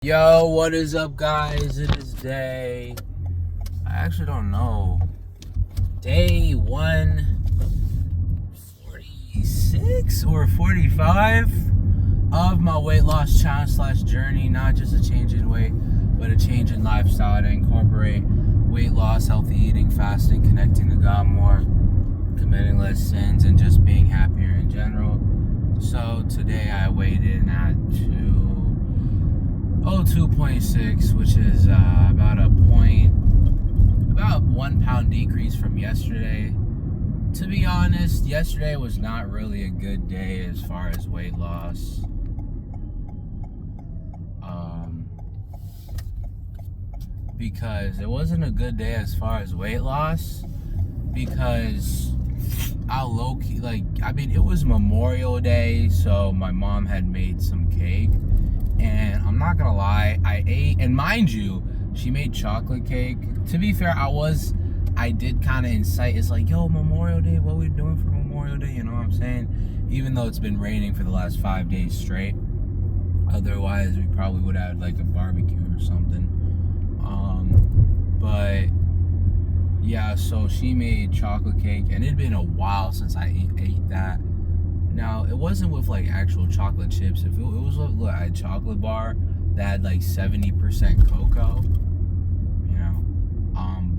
Yo, what is up, guys? It is I actually don't know, day 146 or 45 of my weight loss challenge / journey. Not just a change in weight, but a change in lifestyle to incorporate weight loss, healthy eating, fasting, connecting to God more, committing less sins, and just being happier in general. So today I weighed in at 2.6, which is about 1 pound decrease from yesterday. To be honest, yesterday was not really a good day as far as weight loss. Because it wasn't a good day as far as weight loss, because I'll low-key, it was Memorial Day, so my mom had made some cake. And I'm not gonna lie, I ate, and mind you, she made chocolate cake. To be fair, I did kind of incite, it's like, yo, Memorial Day, what are we doing for Memorial Day? You know what I'm saying? Even though it's been raining for the last 5 days straight. Otherwise, we probably would have like a barbecue or something. But yeah, so she made chocolate cake, and it'd been a while since I ate that. Now, it wasn't with like actual chocolate chips. If it was with like a chocolate bar that had like 70% cocoa, you know.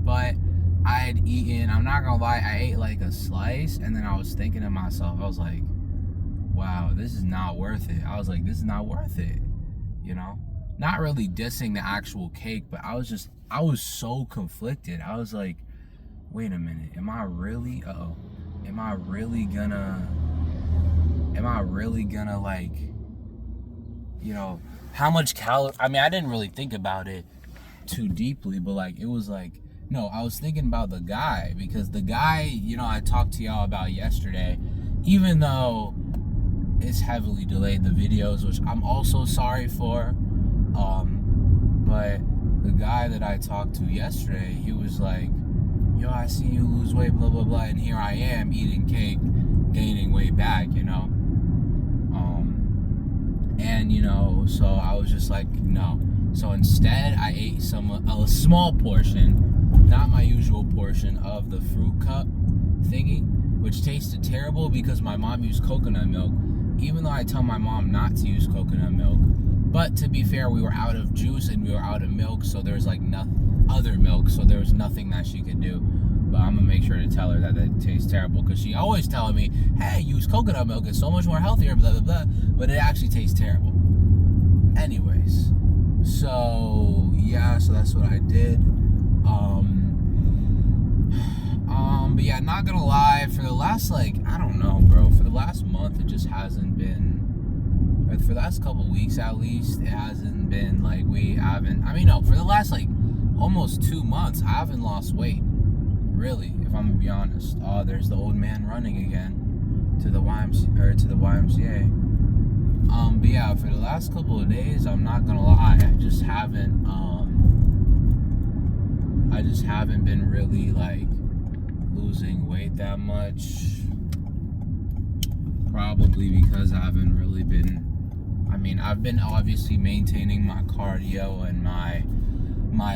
But I had eaten, I'm not gonna lie, I ate like a slice, and then I was thinking to myself, I was like, wow, this is not worth it. I was like, this is not worth it, you know. Not really dissing the actual cake, but I was so conflicted. I was like, wait a minute, am I really gonna like, you know, how much calorie? I mean, I didn't really think about it too deeply, but like, it was like, no, I was thinking about the guy, because the guy, you know, I talked to y'all about yesterday, even though it's heavily delayed, the videos, which I'm also sorry for, but the guy that I talked to yesterday, he was like, yo, I seen you lose weight, blah, blah, blah, and here I am eating cake, gaining weight back, you know. And, you know, so I was just like, no. So instead, I ate a small portion, not my usual portion, of the fruit cup thingy, which tasted terrible because my mom used coconut milk, even though I tell my mom not to use coconut milk. But to be fair, we were out of juice and we were out of milk, so there's like other milk, so there was nothing that she could do. But I'm gonna make sure to tell her that it tastes terrible, because she always telling me, hey, use coconut milk, it's so much more healthier, blah, blah, blah, but it actually tastes terrible. Anyways, so yeah, so that's what I did. But yeah, not gonna lie, for the last, like, I don't know, bro, for the last month, it just hasn't been, for the last couple weeks at least, it hasn't been like for the last like almost 2 months, I haven't lost weight, really, if I'm gonna be honest. Oh, there's the old man running again to the YMCA. But yeah, for the last couple of days, I'm not gonna lie, I just haven't been really like losing weight that much. Probably because I haven't really been, I've been obviously maintaining my cardio and my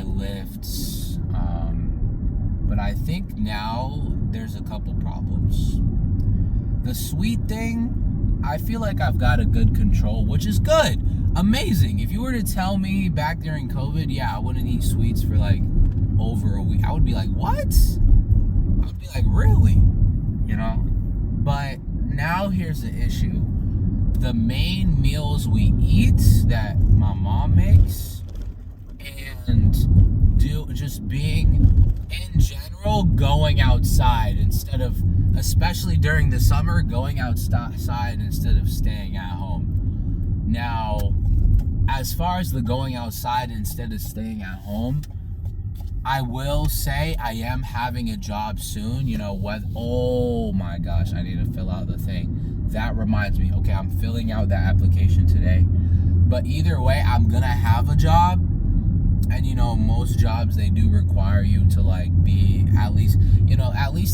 lifts, but I think now there's a couple problems. The sweet thing, I feel like I've got a good control, which is good, amazing. If you were to tell me back during COVID, yeah, I wouldn't eat sweets for like over a week, I would be like, what? I would be like, really? You know? But now here's the issue. The main meals we eat that my mom makes, and just being in general, going outside instead of, especially during the summer, going outside instead of staying at home. Now, as far as the going outside instead of staying at home, I will say I am having a job soon, you know what? Oh my gosh, I need to fill out the thing. That reminds me, okay, I'm filling out that application today. But either way, I'm gonna have a job. And you know, most jobs, they do require you to like be at least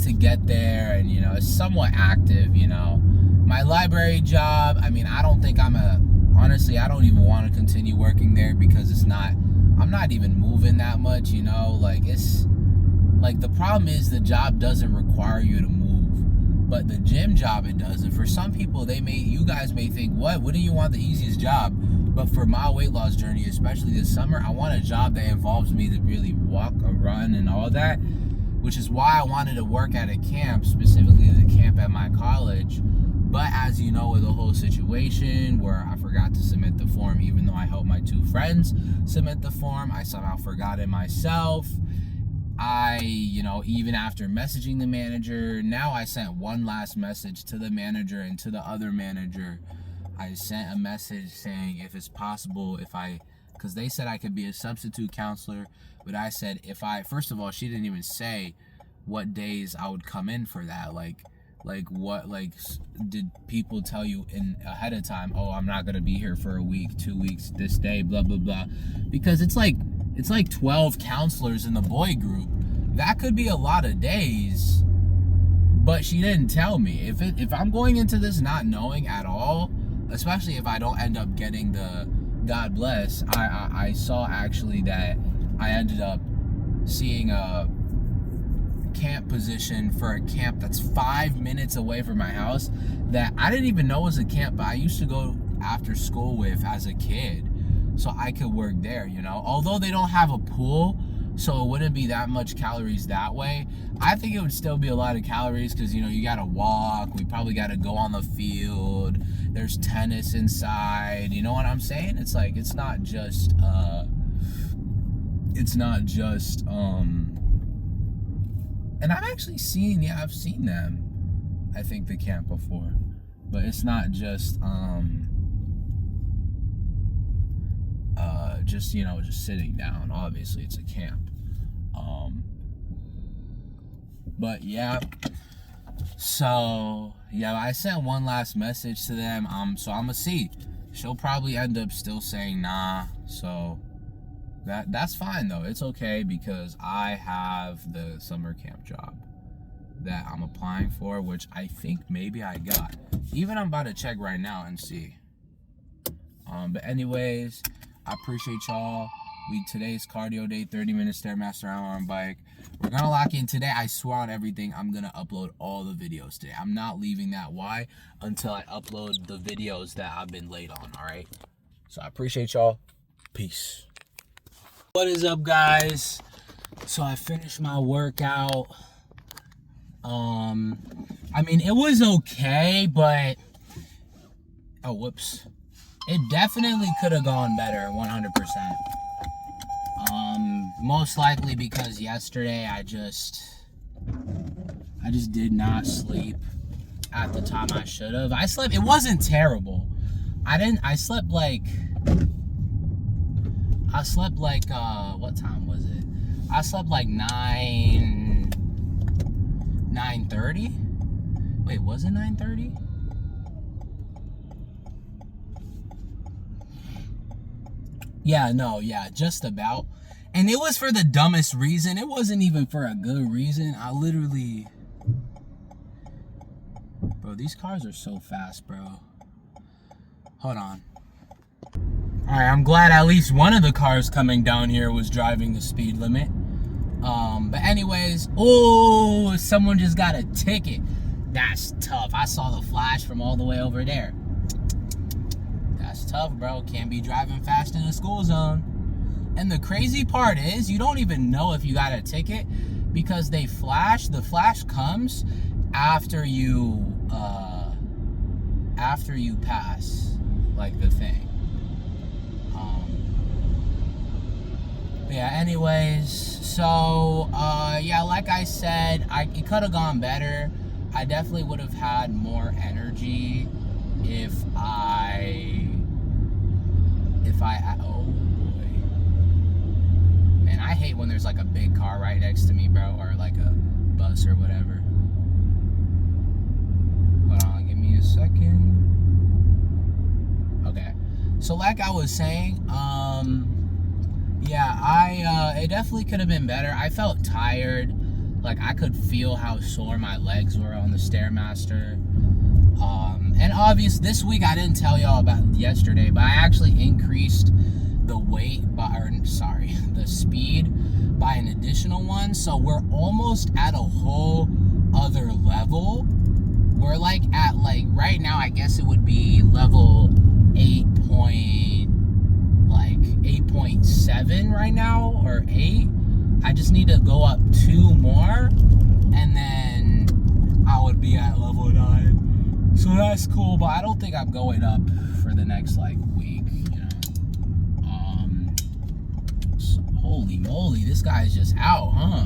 to get there, and you know, it's somewhat active, you know. My library job, I don't think I'm honestly, I don't even want to continue working there because I'm not even moving that much, you know? Like, it's, like, the problem is the job doesn't require you to move, but the gym job, it does. And for some people, you guys may think, wouldn't you want the easiest job? But for my weight loss journey, especially this summer, I want a job that involves me to really walk or run and all that, which is why I wanted to work at a camp, specifically the camp at my college. But as you know, with the whole situation where I forgot to submit the form, even though I helped my 2 friends submit the form, I somehow forgot it myself. Even after messaging the manager, now I sent one last message to the manager and to the other manager. I sent a message saying if it's possible, because they said I could be a substitute counselor, but I said first of all, she didn't even say what days I would come in for that. Did people tell you ahead of time, oh, I'm not going to be here for a week, 2 weeks, this day, blah, blah, blah. Because it's like 12 counselors in the boy group. That could be a lot of days, but she didn't tell me. If I'm going into this not knowing at all, especially if I don't end up getting the God bless, I saw actually that I ended up seeing a camp position for a camp that's 5 minutes away from my house that I didn't even know was a camp, but I used to go after school with as a kid, so I could work there, you know. Although they don't have a pool, so it wouldn't be that much calories that way. I think it would still be a lot of calories because, you know, you gotta walk, we probably gotta go on the field, there's tennis inside, you know what I'm saying? It's like, it's not just and I've seen them, I think, the camp before, but it's not just just sitting down. Obviously it's a camp. But yeah, so yeah, I sent one last message to them, so I'm gonna see. She'll probably end up still saying nah, so that's fine though. It's okay because I have the summer camp job that I'm applying for, which I think maybe I got. Even I'm about to check right now and see. But anyways, I appreciate y'all. Today's cardio day, 30-minute Stairmaster arm bike. We're gonna lock in today. I swear on everything, I'm gonna upload all the videos today. I'm not leaving that why until I upload the videos that I've been late on, all right? So I appreciate y'all. Peace. What is up, guys? So I finished my workout. I mean, it was okay, but oh, whoops. It definitely could have gone better, 100%. Most likely because yesterday I just did not sleep at the time I should have. It wasn't terrible. I slept like, what time was it? I slept like 9:30? Wait, was it 9:30? Yeah, just about. And it was for the dumbest reason. It wasn't even for a good reason. Bro, these cars are so fast, bro. Hold on. Alright, I'm glad at least one of the cars coming down here was driving the speed limit. But anyways, oh, someone just got a ticket. That's tough. I saw the flash from all the way over there. That's tough, bro. Can't be driving fast in the school zone. And the crazy part is, you don't even know if you got a ticket because the flash comes after you pass, like, the thing. Yeah, anyways, so, yeah, like I said, it could have gone better. I definitely would have had more energy if I, oh boy. Man, I hate when there's like a big car right next to me, bro, or like a bus or whatever. Hold on, give me a second. Okay, so like I was saying, yeah, it definitely could have been better. I felt tired. Like, I could feel how sore my legs were on the Stairmaster. And obvious, this week I didn't tell y'all about yesterday, but I actually increased the weight by, the speed by an additional one. So we're almost at a whole other level. We're like at like right now, I guess it would be level 8.7 right now, or 8. I just need to go up 2 more, and then I would be at level 9. So that's cool, but I don't think I'm going up for the next like week, you know. So, holy moly, this guy's just out, huh?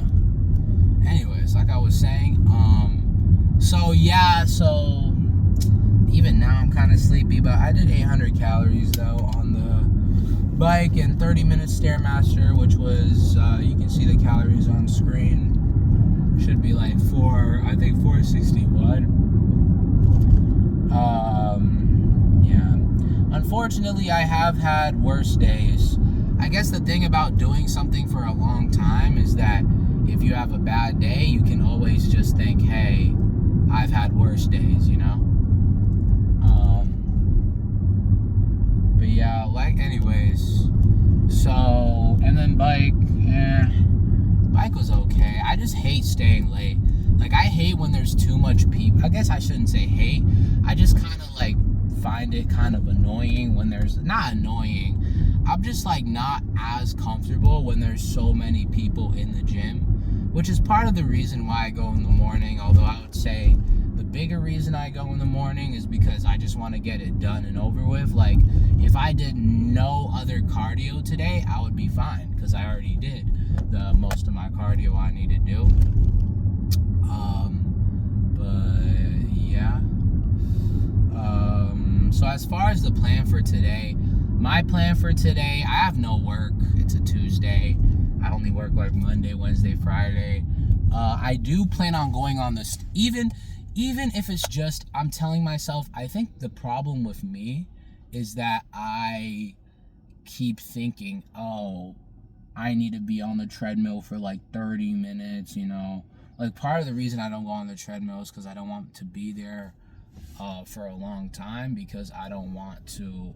Anyways, like I was saying, so yeah, so even now I'm kind of sleepy, but I did 800 calories though on the bike and 30-minute Stairmaster, which was, you can see the calories on screen. Should be like 461. Yeah. Unfortunately, I have had worse days. I guess the thing about doing something for a long time is that if you have a bad day, you can always just think, hey, I've had worse days, you know? But yeah, like, anyways, so, and then bike was okay. I just hate staying late. Like, I hate when there's too much people. I guess I shouldn't say hate. I just kind of, like, find it kind of annoying when there's, not annoying, I'm just, like, not as comfortable when there's so many people in the gym, which is part of the reason why I go in the morning, although I would say the bigger reason I go in the morning is because I just want to get it done and over with. Like, if I did no other cardio today, I would be fine, because I already did the most of my cardio I need to do. But yeah. So as far as the plan for today, my plan for today, I have no work. It's a Tuesday. I only work like Monday, Wednesday, Friday. I do plan on going on this, even if it's just, I'm telling myself, I think the problem with me is that I keep thinking, oh, I need to be on the treadmill for like 30 minutes, you know. Like, part of the reason I don't go on the treadmill is because I don't want to be there for a long time, because I don't want to,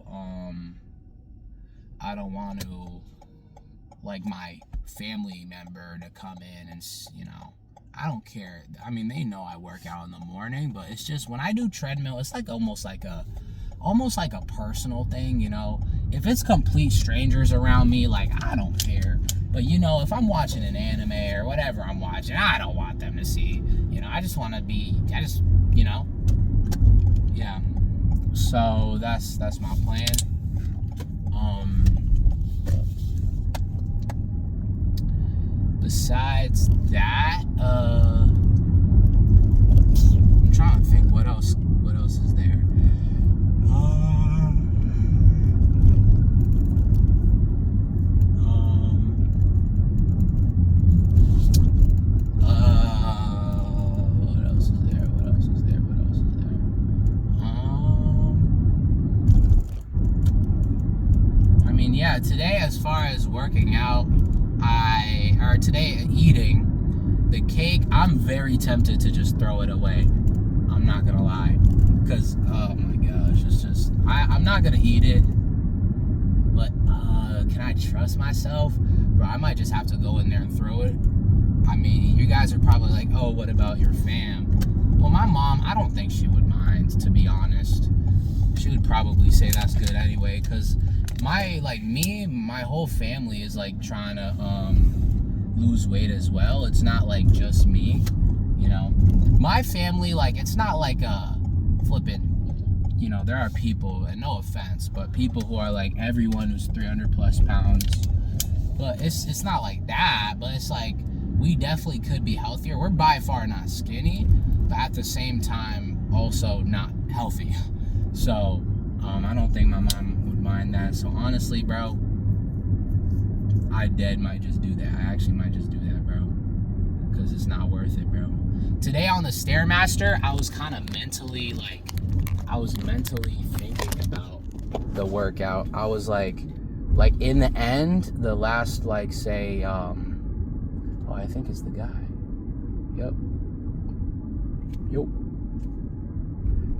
like, my family member to come in and, you know, I don't care. I mean, they know I work out in the morning, but it's just when I do treadmill, it's like almost like a personal thing, you know. If it's complete strangers around me, like, I don't care. But, you know, if I'm watching an anime or whatever I'm watching, I don't want them to see, you know. I just, you know, yeah. So that's my plan. Besides that, I'm trying to think what else is there. I mean, yeah, today, as far as working out, today eating, the cake, I'm very tempted to just throw it away. I'm not gonna lie. Because, oh my gosh, it's just, I'm not gonna eat it. But, can I trust myself? Bro, I might just have to go in there and throw it. I mean, you guys are probably like, oh, what about your fam? Well, my mom, I don't think she would mind, to be honest. She would probably say that's good anyway, because my whole family is, like, trying to, lose weight as well. It's not like just me, you know. My family, like, it's not like a flipping, you know, there are people, and no offense, but people who are like everyone who's 300 plus pounds, but it's not like that, but it's like we definitely could be healthier. We're by far not skinny, but at the same time also not healthy. So I don't think my mom would mind that. So honestly, bro, I might just do that. I actually might just do that, bro, because it's not worth it, bro. Today on the Stairmaster, I was kind of mentally thinking about the workout. I was like in the end, the last, like, say, oh, I think it's the guy. Yep.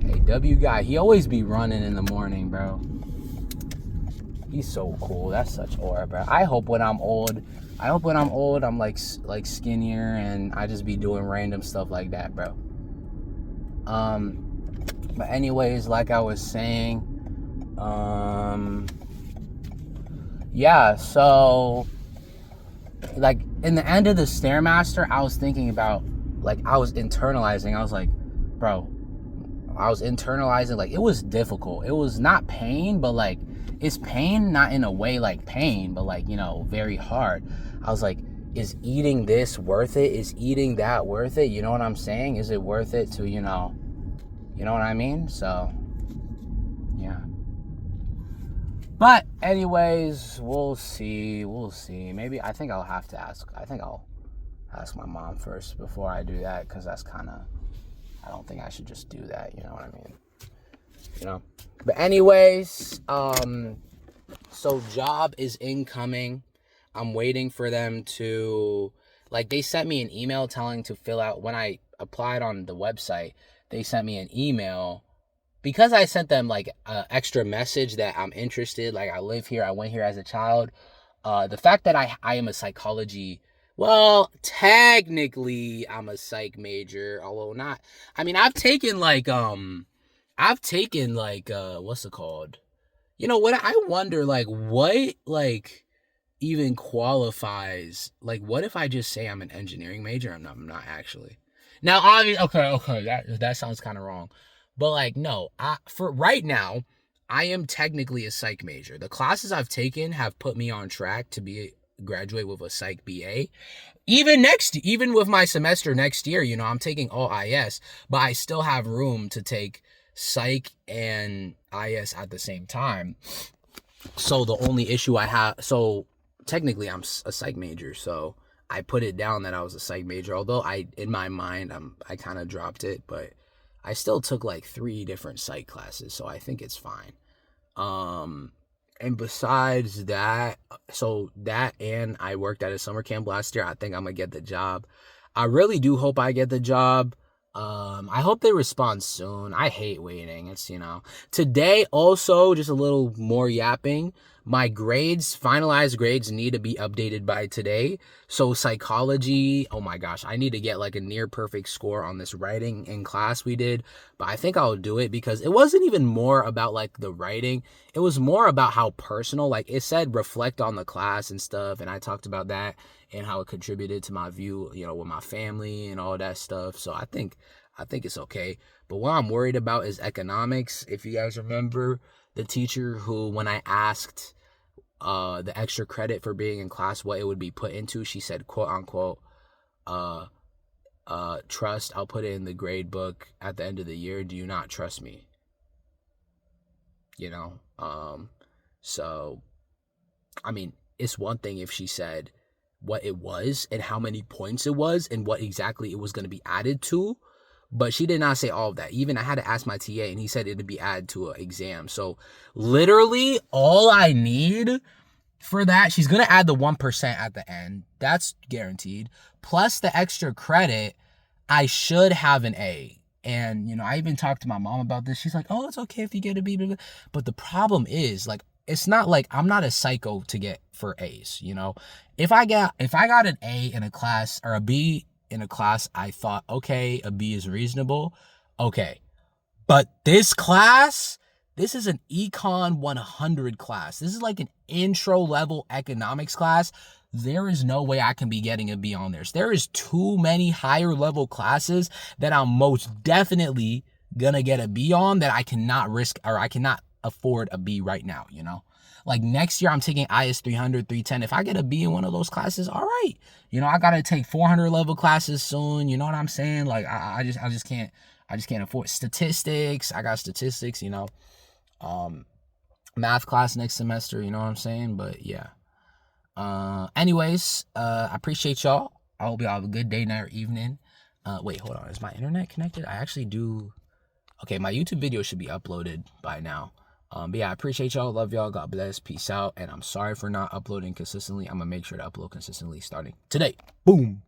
Hey, W guy, he always be running in the morning, bro. He's so cool. That's such aura, bro. I hope when I'm old, I'm like skinnier and I just be doing random stuff like that, bro. But anyways, like I was saying, yeah, so like in the end of the Stairmaster, I was thinking about, like, I was internalizing. I was like, bro, I was internalizing, like, it was difficult. It was not pain, but like, it's pain, not in a way like pain, but like, you know, very hard. I was like, is eating this worth it? Is eating that worth it? You know what I'm saying? Is it worth it to, you know what I mean? So, yeah. But anyways, we'll see. Maybe I think I'll ask my mom first before I do that, because that's kind of, I don't think I should just do that, you know what I mean? You know? But anyways, so job is incoming. I'm waiting for them to, like, they sent me an email telling to fill out, when I applied on the website, they sent me an email, because I sent them like an extra message that I'm interested, like I live here, I went here as a child. The fact that I am a psychology, well, technically I'm a psych major, although not, I mean, I've taken like, what's it called? You know what? I wonder, like, what, like, even qualifies, like, what if I just say I'm an engineering major? I'm not actually. Now, obviously, okay, that sounds kind of wrong. But, like, no, for right now, I am technically a psych major. The classes I've taken have put me on track to graduate with a psych BA. Even with my semester next year, you know, I'm taking all IS, but I still have room to take psych and IS at the same time. So the only issue I have, so technically I'm a psych major, so I put it down that I was a psych major, although in my mind I kind of dropped it, but I still took like 3 different psych classes, so I think it's fine. And besides that, so that, and I worked at a summer camp last year, I think I'm gonna get the job. I really do hope I get the job. I hope they respond soon. I hate waiting. It's, you know. Today also, just a little more yapping. My finalized grades need to be updated by today. So psychology, oh my gosh, I need to get like a near perfect score on this writing in class we did. But I think I'll do it because it wasn't even more about like the writing. It was more about how personal, like it said reflect on the class and stuff. And I talked about that and how it contributed to my view, you know, with my family and all that stuff. So I think it's okay. But what I'm worried about is economics. If you guys remember, the teacher who, when I asked the extra credit for being in class, what it would be put into, she said, quote unquote, trust, I'll put it in the grade book at the end of the year. Do you not trust me? You know? So, I mean, it's one thing if she said what it was and how many points it was and what exactly it was going to be added to. But she did not say all of that. Even I had to ask my TA, and he said it'd be added to an exam. So literally all I need for that, she's going to add the 1% at the end. That's guaranteed. Plus the extra credit, I should have an A. And, you know, I even talked to my mom about this. She's like, oh, it's okay if you get a B. But the problem is, like, it's not like I'm not a psycho to get for A's, you know? If I got an A in a class or a B in a class, I thought, okay, a B is reasonable. Okay. But this class, this is an Econ 100 class. This is like an intro level economics class. There is no way I can be getting a B on this. There is too many higher level classes that I'm most definitely gonna get a B on that I cannot risk, or I cannot afford a B right now, you know? Like next year, I'm taking IS 300, 310. If I get a B in one of those classes, all right. You know, I got to take 400 level classes soon. You know what I'm saying? Like, I just can't afford statistics. I got statistics, you know, math class next semester, you know what I'm saying? But yeah. Anyways, I appreciate y'all. I hope y'all have a good day, night, or evening. Wait, hold on. Is my internet connected? I actually do. Okay, my YouTube video should be uploaded by now. But yeah, I appreciate y'all. Love y'all. God bless. Peace out. And I'm sorry for not uploading consistently. I'm going to make sure to upload consistently starting today. Boom.